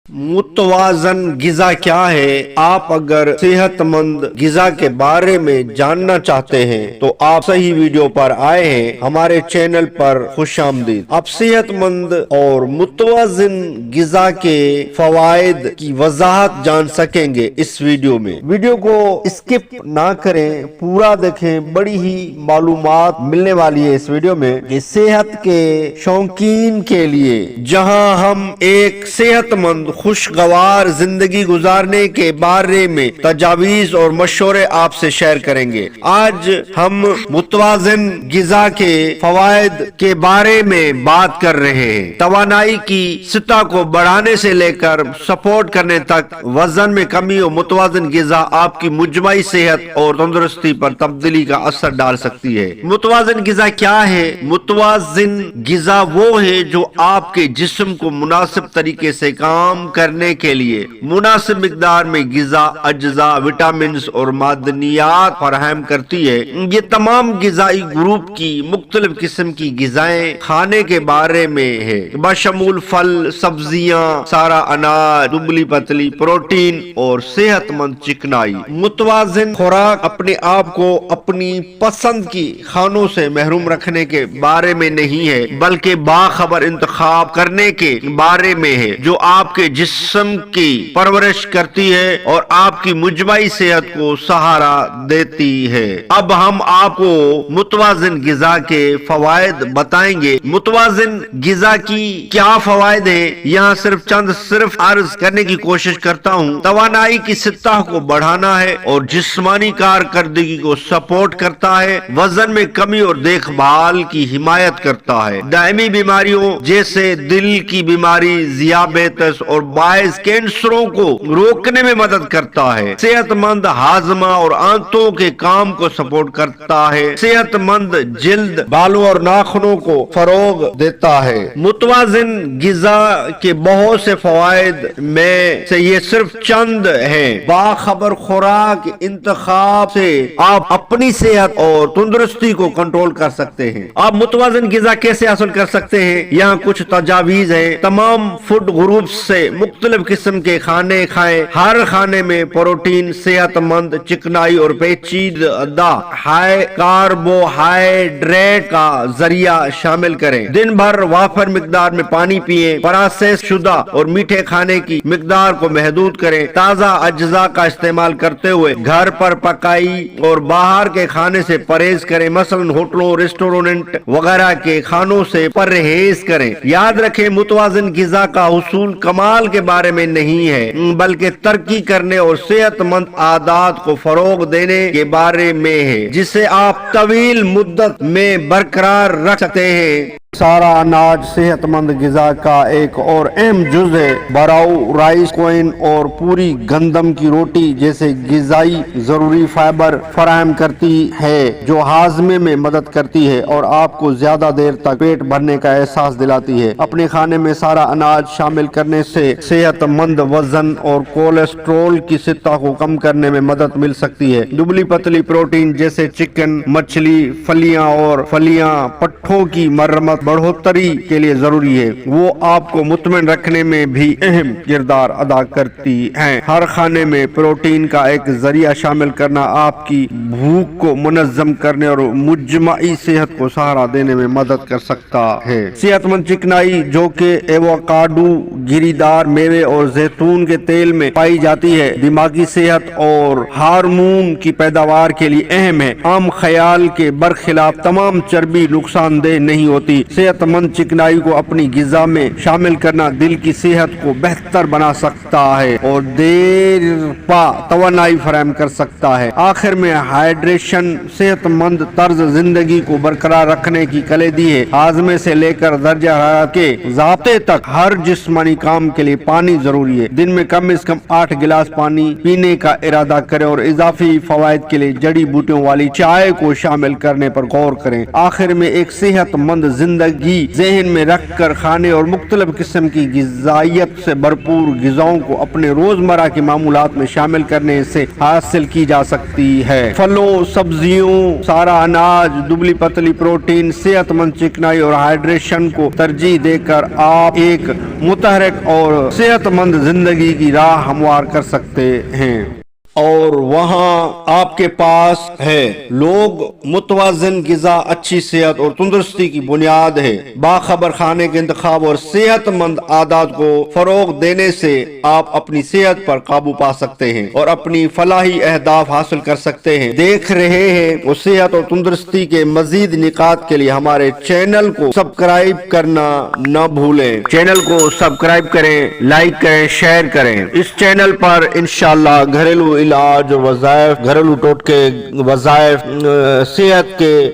متوازن غذا کیا ہے؟ آپ اگر صحت مند غذا کے بارے میں جاننا چاہتے ہیں تو آپ صحیح ویڈیو پر آئے ہیں۔ ہمارے چینل پر خوش آمدید۔ آپ صحت مند اور متوازن غذا کے فوائد کی وضاحت جان سکیں گے اس ویڈیو میں۔ ویڈیو کو اسکپ نہ کریں، پورا دیکھیں، بڑی ہی معلومات ملنے والی ہے اس ویڈیو میں کہ صحت کے شوقین کے لیے، جہاں ہم ایک صحت مند خوشگوار زندگی گزارنے کے بارے میں تجاویز اور مشورے آپ سے شیئر کریں گے۔ آج ہم متوازن غذا کے فوائد کے بارے میں بات کر رہے ہیں۔ توانائی کی سطح کو بڑھانے سے لے کر سپورٹ کرنے تک وزن میں کمی اور متوازن غذا آپ کی مجموعی صحت اور تندرستی پر تبدیلی کا اثر ڈال سکتی ہے۔ متوازن غذا کیا ہے؟ متوازن غذا وہ ہے جو آپ کے جسم کو مناسب طریقے سے کام کرنے کے لیے مناسب مقدار میں غذا، اجزاء، وٹامنز اور معدنیات فراہم کرتی ہے۔ یہ تمام غذائی گروپ کی مختلف قسم کی غذائیں کھانے کے بارے میں ہے، بشمول پھل، سبزیاں، سارا اناج، دبلی پتلی، پروٹین اور صحت مند چکنائی۔ متوازن خوراک اپنے آپ کو اپنی پسند کی کھانوں سے محروم رکھنے کے بارے میں نہیں ہے، بلکہ باخبر انتخاب کرنے کے بارے میں ہے جو آپ کے جسم کی پرورش کرتی ہے اور آپ کی مجموعی صحت کو سہارا دیتی ہے۔ اب ہم آپ کو متوازن غذا کے فوائد بتائیں گے۔ متوازن غذا کی کیا فوائد ہیں؟ یہاں صرف عرض کرنے کی کوشش کرتا ہوں۔ توانائی کی سطح کو بڑھانا ہے اور جسمانی کارکردگی کو سپورٹ کرتا ہے، وزن میں کمی اور دیکھ بھال کی حمایت کرتا ہے، دائمی بیماریوں جیسے دل کی بیماری، ذیابیطس اور باعث کینسروں کو روکنے میں مدد کرتا ہے، صحت مند ہاضمہ اور آنتوں کے کام کو سپورٹ کرتا ہے، صحت مند جلد، بالوں اور ناخنوں کو فروغ دیتا ہے۔ متوازن غذا کے بہت سے فوائد میں سے یہ صرف چند ہیں۔ باخبر خوراک انتخاب سے آپ اپنی صحت اور تندرستی کو کنٹرول کر سکتے ہیں۔ آپ متوازن غذا کیسے حاصل کر سکتے ہیں؟ یہاں کچھ تجاویز ہیں۔ تمام فوڈ گروپس سے مختلف قسم کے کھانے کھائیں۔ ہر کھانے میں پروٹین، صحت مند چکنائی اور پیچیدہ ہائی کاربوہائیڈریٹ کا ذریعہ شامل کریں۔ دن بھر وافر مقدار میں پانی پیئیں۔ پروسیس شدہ اور میٹھے کھانے کی مقدار کو محدود کریں۔ تازہ اجزاء کا استعمال کرتے ہوئے گھر پر پکائی اور باہر کے کھانے سے پرہیز کریں، مثلا ہوٹلوں، ریسٹورنٹ وغیرہ کے کھانوں سے پرہیز کریں۔ یاد رکھیں، متوازن غذا کا حصول کمال کے بارے میں نہیں ہے، بلکہ ترقی کرنے اور صحت مند عادات کو فروغ دینے کے بارے میں ہے، جسے آپ طویل مدت میں برقرار رکھ سکتے ہیں۔ سارا اناج صحت مند غذا کا ایک اور اہم جز ہے۔ براؤ رائس، کوئن اور پوری گندم کی روٹی جیسے غذائی ضروری فائبر فراہم کرتی ہے جو ہاضمے میں مدد کرتی ہے اور آپ کو زیادہ دیر تک پیٹ بھرنے کا احساس دلاتی ہے۔ اپنے کھانے میں سارا اناج شامل کرنے سے صحت مند وزن اور کولیسٹرول کی سطح کو کم کرنے میں مدد مل سکتی ہے۔ دبلی پتلی پروٹین جیسے چکن، مچھلی، پھلیاں، پٹھوں کی مرمت بڑھوتری کے لیے ضروری ہے۔ وہ آپ کو مطمئن رکھنے میں بھی اہم کردار ادا کرتی ہیں۔ ہر کھانے میں پروٹین کا ایک ذریعہ شامل کرنا آپ کی بھوک کو منظم کرنے اور مجموعی صحت کو سہارا دینے میں مدد کر سکتا ہے۔ صحت مند چکنائی جو کہ ایووکاڈو، گری دار میوے اور زیتون کے تیل میں پائی جاتی ہے، دماغی صحت اور ہارمون کی پیداوار کے لیے اہم ہے۔ عام خیال کے برخلاف تمام چربی نقصان دہ نہیں ہوتی۔ صحت مند چکنائی کو اپنی غذا میں شامل کرنا دل کی صحت کو بہتر بنا سکتا ہے اور دیر پا توانائی فراہم کر سکتا ہے۔ آخر میں ہائیڈریشن صحت مند طرز زندگی کو برقرار رکھنے کی کلیدی ہے۔ ہاضمے سے لے کر درجہ حرارت کے ضابطے تک ہر جسمانی کام کے لیے پانی ضروری ہے۔ دن میں کم از کم 8 گلاس پانی پینے کا ارادہ کریں اور اضافی فوائد کے لیے جڑی بوٹیوں والی چائے کو شامل کرنے پر غور کریں۔ آخر میں ایک صحت مند زندگی زندگی ذہن میں رکھ کر کھانے اور مختلف قسم کی غذائیت سے بھرپور غذاؤں کو اپنے روزمرہ کے معمولات میں شامل کرنے سے حاصل کی جا سکتی ہے۔ پھلوں، سبزیوں، سارا اناج، دبلی پتلی پروٹین، صحت مند چکنائی اور ہائیڈریشن کو ترجیح دے کر آپ ایک متحرک اور صحت مند زندگی کی راہ ہموار کر سکتے ہیں۔ اور وہاں آپ کے پاس ہے لوگ متوازن غذا اچھی صحت اور تندرستی کی بنیاد ہے۔ باخبر کھانے کے انتخاب اور صحت مند عادات کو فروغ دینے سے آپ اپنی صحت پر قابو پا سکتے ہیں اور اپنی فلاحی اہداف حاصل کر سکتے ہیں۔ دیکھ رہے ہیں وہ صحت اور تندرستی کے مزید نکات کے لیے ہمارے چینل کو سبسکرائب کرنا نہ بھولیں۔ چینل کو سبسکرائب کریں، لائک کریں، شیئر کریں۔ اس چینل پر انشاءاللہ گھریلو علاج، وظائف، گھریلو ٹوٹکے، وظائف،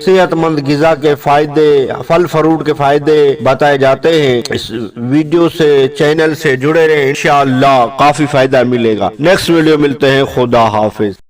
صحت مند غذا کے فائدے، پھل فروٹ کے فائدے بتائے جاتے ہیں۔ اس ویڈیو سے، چینل سے جڑے رہیں، انشاءاللہ کافی فائدہ ملے گا۔ نیکسٹ ویڈیو ملتے ہیں، خدا حافظ۔